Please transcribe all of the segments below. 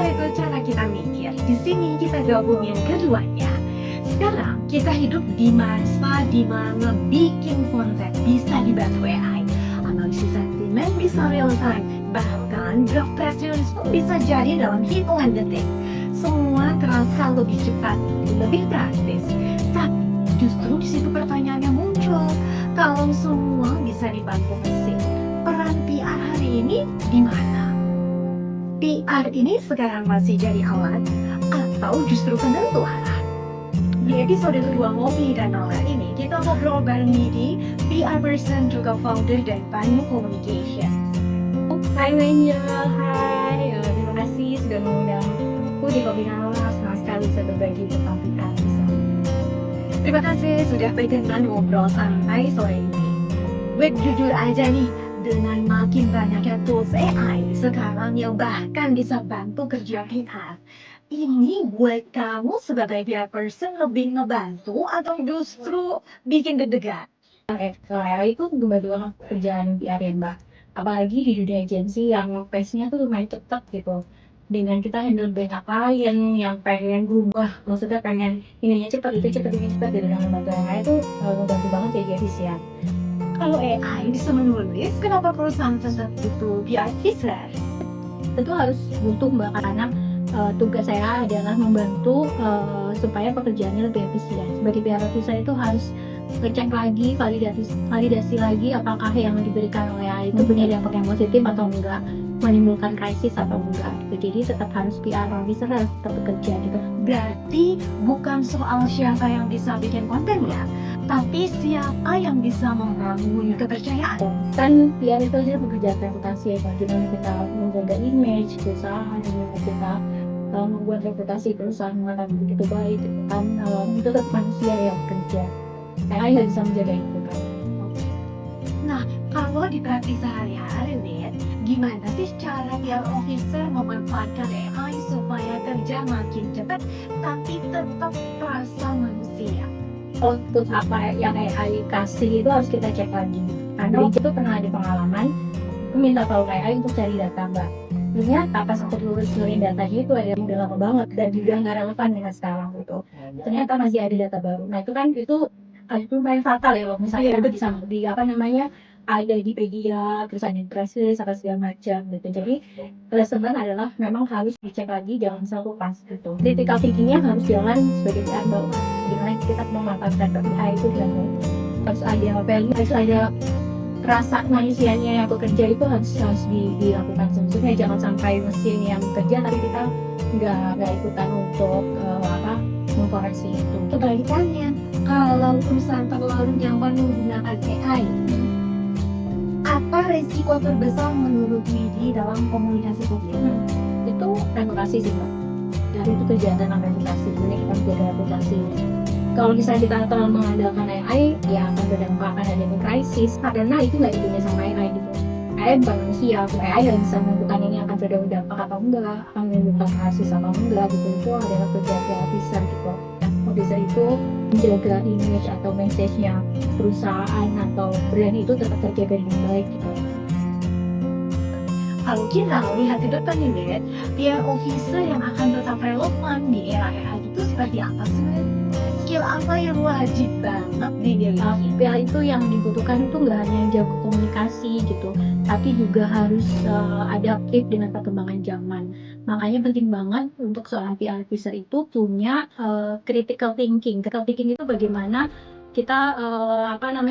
itu cara kita mikir. Di sini kita gabungin keduanya. Sekarang kita hidup di masa di mana bikin konten bisa dibantu AI. Analisis sentimen bisa real time. Bahkan draft press release pun bisa jadi dalam hitungan detik. Semua terasa lebih cepat, lebih praktis. Tapi justru di situ pertanyaannya muncul. Kalau semua bisa dibantu mesin, peran PR hari ini di mana? PR ini sekarang masih jadi alat atau justru penentu arah? Di episode kedua Ngopi dan Nora ini, kita ngobrol bareng Nidi, PR person juga founder dari Banyu Communication. Hai Wenja, hai. Terima kasih sudah mengundang aku di Ngopi dan Nora. Senang sekali bisa berbagi tentang PR bersama. Terima kasih sudah berkenan ngobrol santai sore ini. Web jujur aja nih, dengan makin banyaknya tools AI sekarang yang bahkan bisa bantu kerja PR. Ini buat kamu sebagai PR person lebih ngebantu atau justru bikin deg-degan? Kalau AI itu membantu orang pekerjaan PR ya Mbak. Apalagi di dunia agensi yang pace-nya tuh lumayan cepat gitu. Dengan kita handle banyak klien yang pengen berubah, maksudnya pengen ininya cepat, itu cepat, ini cepat, dan dengan membantu AI itu membantu banget jadi efisien. Kalau AI bisa menulis, kenapa perusahaan tetap butuh PR officer? Tentu harus butuh Mbak, karena tugas saya adalah membantu supaya pekerjaannya lebih efisien. Sebagai PR officer itu harus ngecek lagi, validasi lagi apakah yang diberikan oleh AI itu punya dampak yang positif atau enggak, menimbulkan krisis atau enggak gitu. Jadi tetap harus PR officer harus tetap bekerja gitu. Berarti bukan soal siapa yang bisa bikin konten ya, tapi siapa yang bisa membangun kepercayaan. Kan PR itu aja pekerjaan reputasi ya Pak. Gimana kita menjaga image perusahaan, gimana kita membuat reputasi perusahaan yang begitu baik gitu kan. Itu tetap manusia yang bekerja. AI nggak bisa menjaga itu kan. Nah, kalau di praktik sehari-hari nih, gimana sih cara PR officer memanfaatkan AI supaya kerja makin cepat tapi tetap terasa manusia? Untuk apa yang AI kasih itu harus kita cek lagi. Karena itu pernah ada pengalaman, aku minta tolong AI untuk cari data Mbak. Ternyata pas aku telusuri datanya itu ada yang udah lama banget dan juga nggak relevan dengan sekarang gitu. Ternyata masih ada data baru. Nah itu kan itu paling fatal ya kalau misalnya itu bisa di apa namanya ada di media terus ada di press release atau segala macam gitu. Jadi lesson adalah memang harus dicek lagi, jangan selalu pas gitu. Critical thinkingnya harus jalan sebagai PR bahwa gimana kita memanfaatkan AI itu dengan baik. Harus ada value, harus ada rasa manusianya yang bekerja itu harus dilakukan. Sebenarnya jangan sampai mesin yang kerja tapi kita nggak ikutan untuk mengkoreksi itu. Kebalikannya, kalau perusahaan terlalu nyaman menggunakan AI, apa resiko terbesar menurut Widi dalam komunikasi publik? Itu reputasi sih Mbak. Dari itu kerjaan tentang reputasi, sebenarnya kita menjaga reputasi. Kalau misalnya kita terlalu mengandalkan AI, ya akan berdampak, akan ada krisis karena itu nggak dipunya sama AI gitu. AI bukan manusia, AI yang bisa menentukan ini akan berdampak atau enggak, akan menimbulkan krisis atau enggak gitu. Itu adalah kerjaan officer gitu. Officer itu menjaga image atau message-nya perusahaan atau brand itu tetap terjaga dengan baik gitu. Kalau kita lihat ke depan nih, PR officer yang akan tetap relevan di era AI itu seperti apa sih? Skill apa yang wajib banget dimiliki? PR itu yang dibutuhkan itu nggak hanya yang jago komunikasi gitu, tapi juga harus adaptif dengan perkembangan zaman. Makanya penting banget untuk seorang PR officer itu punya critical thinking. Critical thinking itu bagaimana kita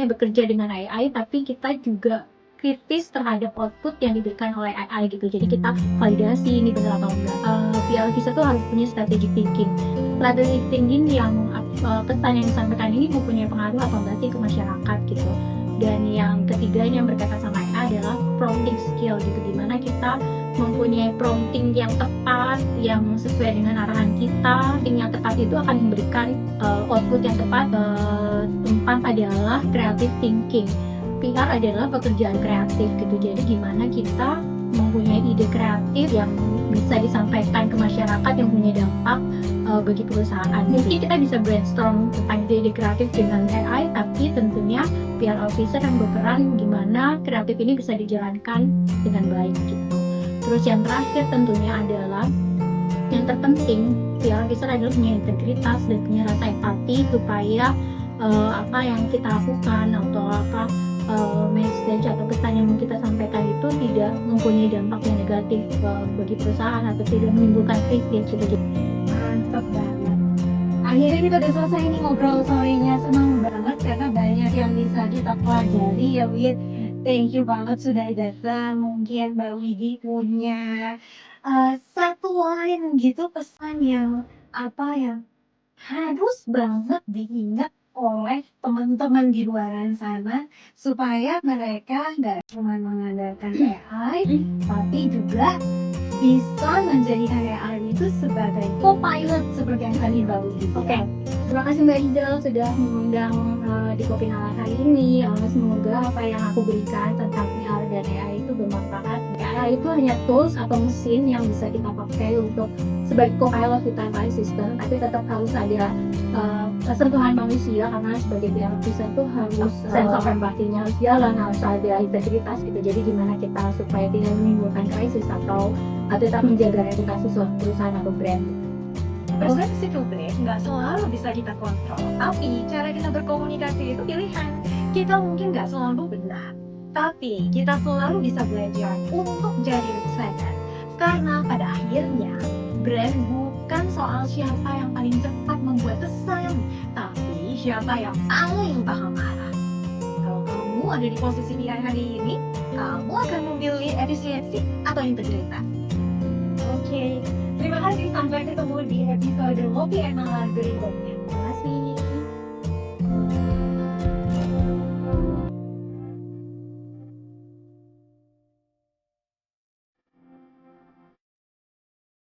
bekerja dengan AI, tapi kita juga kritis terhadap output yang diberikan oleh AI gitu. Jadi kita validasi ini benar atau enggak. PR officer itu harus punya strategic thinking. Strategic thinking yang pesan yang disampaikan ini mempunyai pengaruh atau enggak sih ke masyarakat gitu. Dan yang ketiga yang berkaitan sama AI adalah prompting skill gitu, dimana kita mempunyai prompting yang tepat, yang sesuai dengan arahan kita. Yang tepat itu akan memberikan output yang tepat. Tempat adalah creative thinking. PR adalah pekerjaan kreatif gitu, jadi gimana kita mempunyai ide kreatif yang bisa disampaikan ke masyarakat yang punya dampak bagi perusahaan. Mungkin kita bisa brainstorm tentang ide kreatif dengan AI, tapi tentunya PR officer yang berperan gimana kreatif ini bisa dijalankan dengan baik gitu. Terus yang terakhir tentunya adalah terpenting PR officer adalah punya integritas dan punya rasa empati supaya apa yang kita lakukan atau message atau pesan yang mau kita sampaikan itu tidak mempunyai dampak yang negatif bagi perusahaan atau tidak menimbulkan krisis gitu. Mantap banget. Akhirnya kita udah selesai nih ngobrol sorenya. Senang banget karena banyak yang bisa kita pelajari ya Wid. Thank you banget sudah datang. Mungkin Mbak Widi punya satu lain gitu pesan yang harus banget diingat oleh teman-teman di luaran sana supaya mereka nggak cuma mengandalkan AI tapi juga bisa menjadikan AI itu sebagai co-pilot seperti yang tadi Mbak Widi bilang. Oke. Terima kasih Mbak Ijal sudah mengundang di Kopi Nalar hari ini. Semoga apa yang aku berikan tentang PR dan AI itu bermanfaat. AI itu hanya tools atau mesin yang bisa kita pakai untuk sebagai co-pilot di time system, tapi tetap harus ada sentuhan manusia karena sebagai PR officer itu harus sense of empathy-nya harus jalan, harus ada integritas gitu. Jadi gimana kita supaya tidak menimbulkan krisis atau tetap menjaga reputasi suatu perusahaan atau brand. Persepsi publik nggak selalu bisa kita kontrol, tapi cara kita berkomunikasi itu pilihan. Kita mungkin nggak selalu benar, tapi kita selalu bisa belajar untuk jadi lebih sadar. Karena pada akhirnya, brand bukan soal siapa yang paling cepat membuat pesan, tapi siapa yang paling paham arah. Kalau kamu ada di posisi pilihan hari ini, kamu akan memilih efisiensi atau integritas. Oke. Terima kasih, sampai ketemu di episode Ngopi Nalar berikutnya.